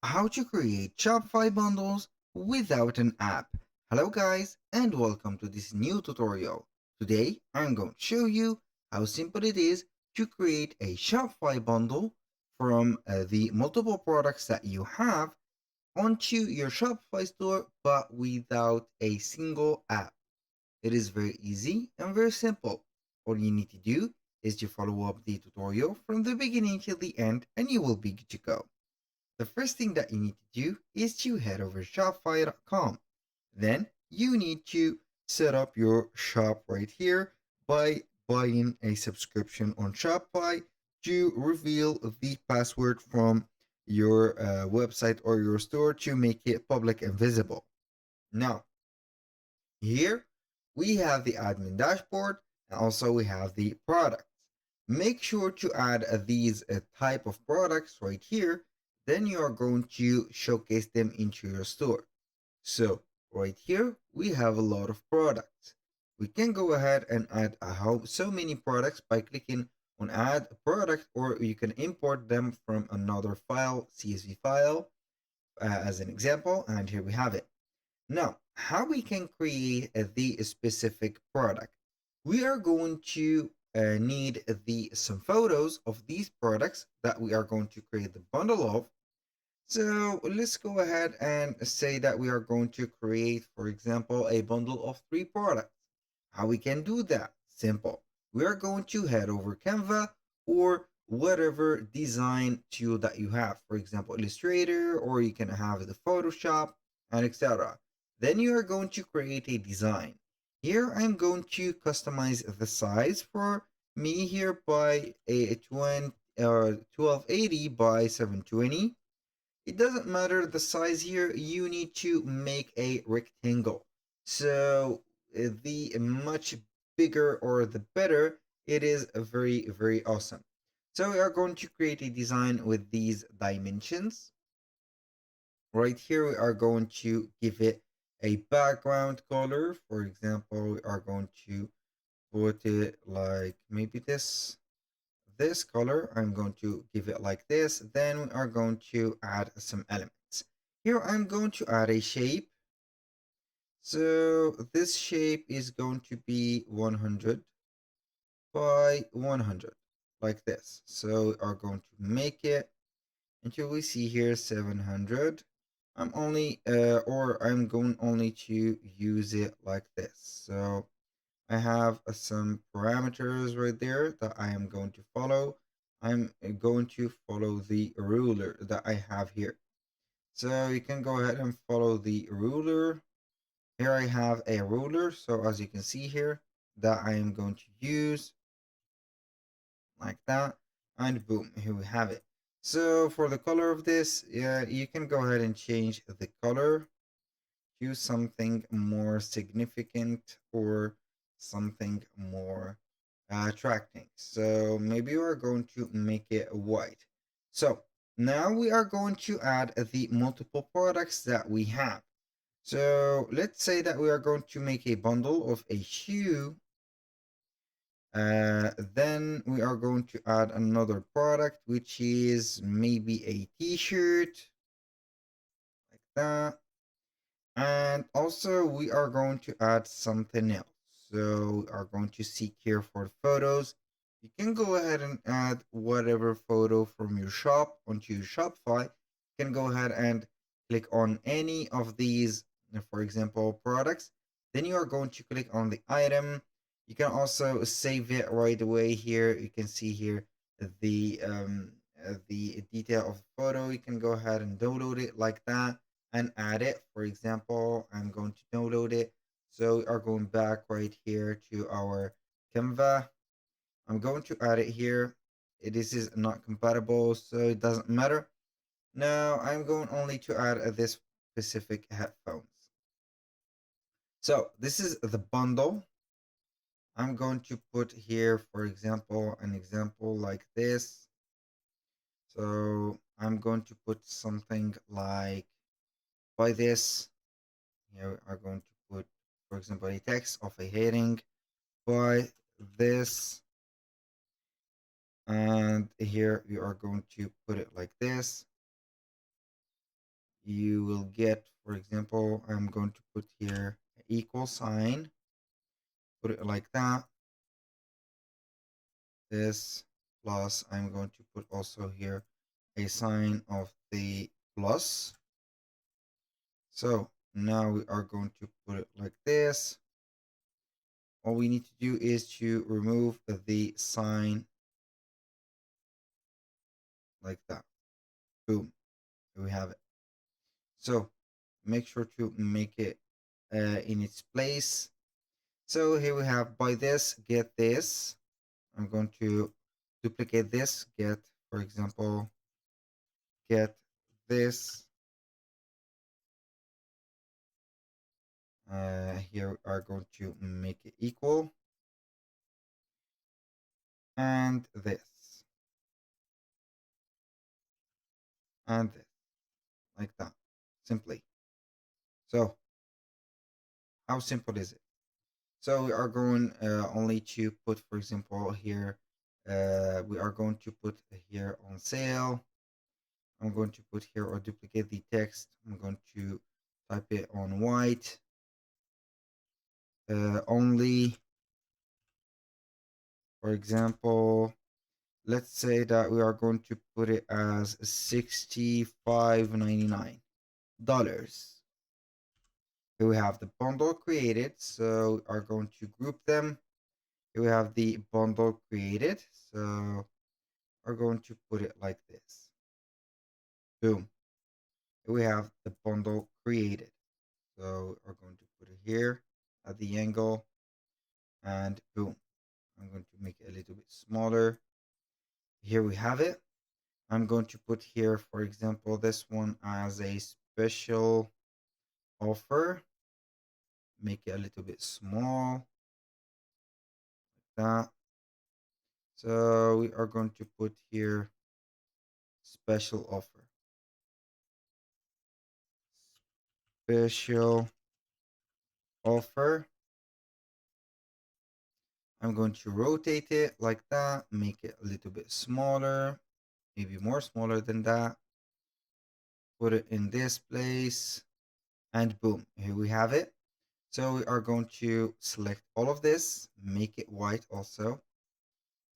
How to create Shopify bundles without an app. Hello guys and welcome to this new tutorial. Today I'm going to show you how simple it is to create a Shopify bundle from the multiple products that you have onto your Shopify store but without a single app. It is very easy and very simple. All you need to do is to follow up the tutorial from the beginning till the end and you will be good to go. The first thing that you need to do is to head over to Shopify.com. Then you need to set up your shop right here by buying a subscription on Shopify to reveal the password from your website or your store to make it public and visible. Now, here we have the admin dashboard and also we have the products. Make sure to add these type of products right here. Then you are going to showcase them into your store. So right here we have a lot of products. We can go ahead and add so many products by clicking on add a product, or you can import them from another file, CSV file, as an example. And here we have it. Now, how we can create the specific product? We are going to need some photos of these products that we are going to create the bundle of. So let's go ahead and say that we are going to create, for example, a bundle of 3 products. How we can do that? Simple. We are going to head over Canva or whatever design tool that you have. For example, Illustrator, or you can have the Photoshop and etc. Then you are going to create a design. Here I'm going to customize the size for me here by a 1280 by 720. It doesn't matter the size here, you need to make a rectangle. So the much bigger or the better, it is very, very awesome. So we are going to create a design with these dimensions. Right here, we are going to give it a background color. For example, we are going to put it like maybe this color. I'm going to give it like this. Then we are going to add some elements. Here I'm going to add a shape. So this shape is going to be 100 by 100 like this. So we are going to make it until we see here 700. I'm going only to use it like this. So I have some parameters right there that I am going to follow. I'm going to follow the ruler that I have here. So you can go ahead and follow the ruler. Here I have a ruler. So as you can see here, that I am going to use like that. And boom, here we have it. So for the color of this, yeah, you can go ahead and change the color to something more significant or something more attracting. So maybe we are going to make it white. So now we are going to add the multiple products that we have. So let's say that we are going to make a bundle of a shoe. Then we are going to add another product, which is maybe a t-shirt like that. And also we are going to add something else. So we are going to seek here for photos. You can go ahead and add whatever photo from your shop onto your Shopify. You can go ahead and click on any of these, for example, products. Then you are going to click on the item. You can also save it right away here. You can see here the detail of the photo. You can go ahead and download it like that and add it. For example, I'm going to download it. So we are going back right here to our Canva. I'm going to add it here. This is not compatible, so it doesn't matter. Now I'm going only to add this specific headphones. So this is the bundle. I'm going to put here, for example, an example like this. So I'm going to put something like by this. Here we are going to put, for example, a text of a heading by this. And here we are going to put it like this. you will get, for example, I'm going to put here equal sign, put it like that. This plus, I'm going to put also here a sign of the plus. So now we are going to put it like this. All we need to do is to remove the sign like that. Boom, here we have it. So make sure to make it in its place. So here we have by this, get this. I'm going to duplicate this, get, for example, get this. Here we are going to make it equal. And this. And this. Like that. Simply. So, how simple is it? So we are going only to put, for example, here, we are going to put here on sale. I'm going to put here or duplicate the text. I'm going to type it on white. Only, for example, let's say that we are going to put it as $65.99. Here we have the bundle created, so we are going to group them. Here we have the bundle created, so we're going to put it like this. Boom. Here we have the bundle created, so we're going to put it here at the angle, and boom. I'm going to make it a little bit smaller. Here we have it. I'm going to put here, for example, this one as a special offer. Make it a little bit small, like that. So we are going to put here special offer. Special offer. I'm going to rotate it like that, make it a little bit smaller, maybe more smaller than that. Put it in this place, and boom, here we have it. So we are going to select all of this, make it white also.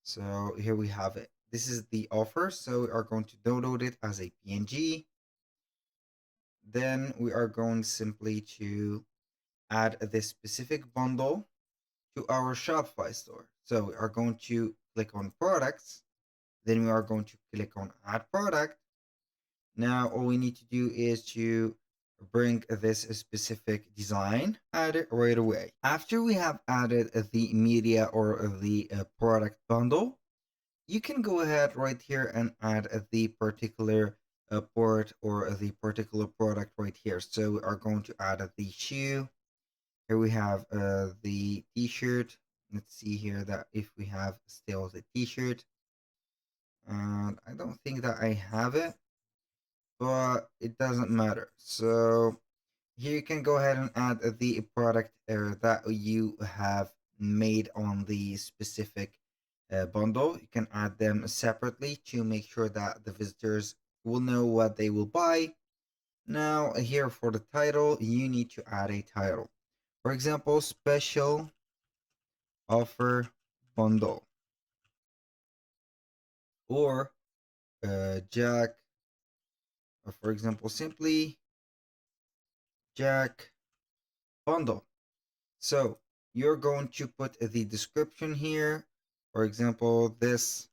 So here we have it. This is the offer, so we are going to download it as a PNG. Then we are going simply to add this specific bundle to our Shopify store. So we are going to click on products. Then we are going to click on add product. Now all we need to do is to bring this specific design, add it right away. After we have added the media or the product bundle, you can go ahead right here and add the particular port or the particular product right here. So we are going to add the shoe. Here we have the t-shirt. Let's see here that if we have still the t-shirt. And I don't think that I have it, but it doesn't matter. So here you can go ahead and add the product that you have made on the specific bundle. You can add them separately to make sure that the visitors will know what they will buy. Now here for the title, you need to add a title. For example, special offer bundle, or Jack, or for example, simply Jack bundle. So you're going to put the description here. For example, this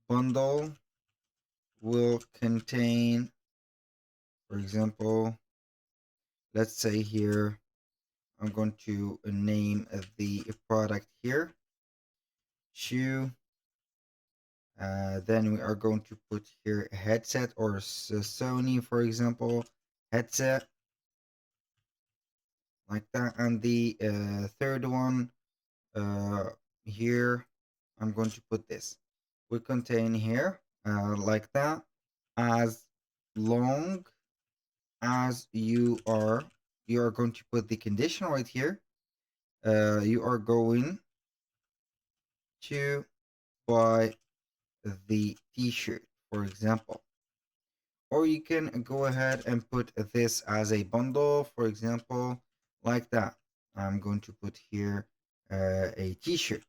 bundle will contain, for example, let's say here, I'm going to name the product here, shoe. Then we are going to put here a headset or Sony, for example, headset, like that. And the third one here, I'm going to put this. We contain here, like that, as long as you are going to put the condition right here. You are going to buy the t-shirt, for example. or you can go ahead and put this as a bundle, for example, like that. I'm going to put here a t-shirt.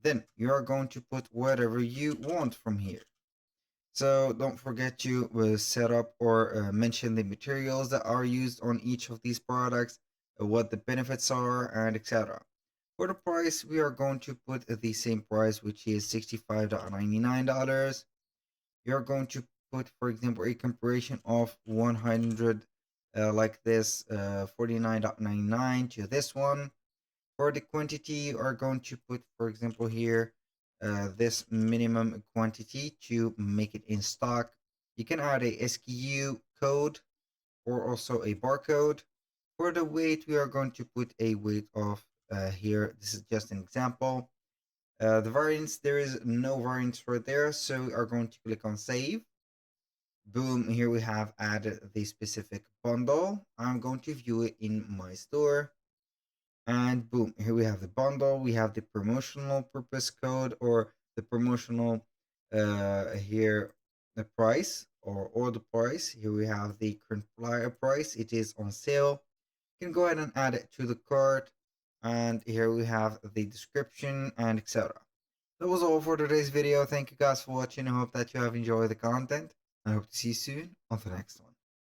Then you are going to put whatever you want from here. So don't forget to set up or mention the materials that are used on each of these products, what the benefits are, and etc. For the price, we are going to put the same price, which is $65.99. You're going to put, for example, a comparison of 100 like this, 49.99 to this one. For the quantity, you are going to put, for example, here this minimum quantity to make it in stock. You can add a SKU code or also a barcode. For the weight, we are going to put a weight of here. This is just an example. The variants, there is no variants right there, so we are going to click on save. Boom, here we have added the specific bundle. I'm going to view it in my store. And boom, here we have the bundle. We have the promotional purpose code or the promotional here the price or order price. Here we have the current price. It is on sale. You can go ahead and add it to the cart. And here we have the description and etc. That was all for today's video. Thank you guys for watching. I hope that you have enjoyed the content. I hope to see you soon on the next one.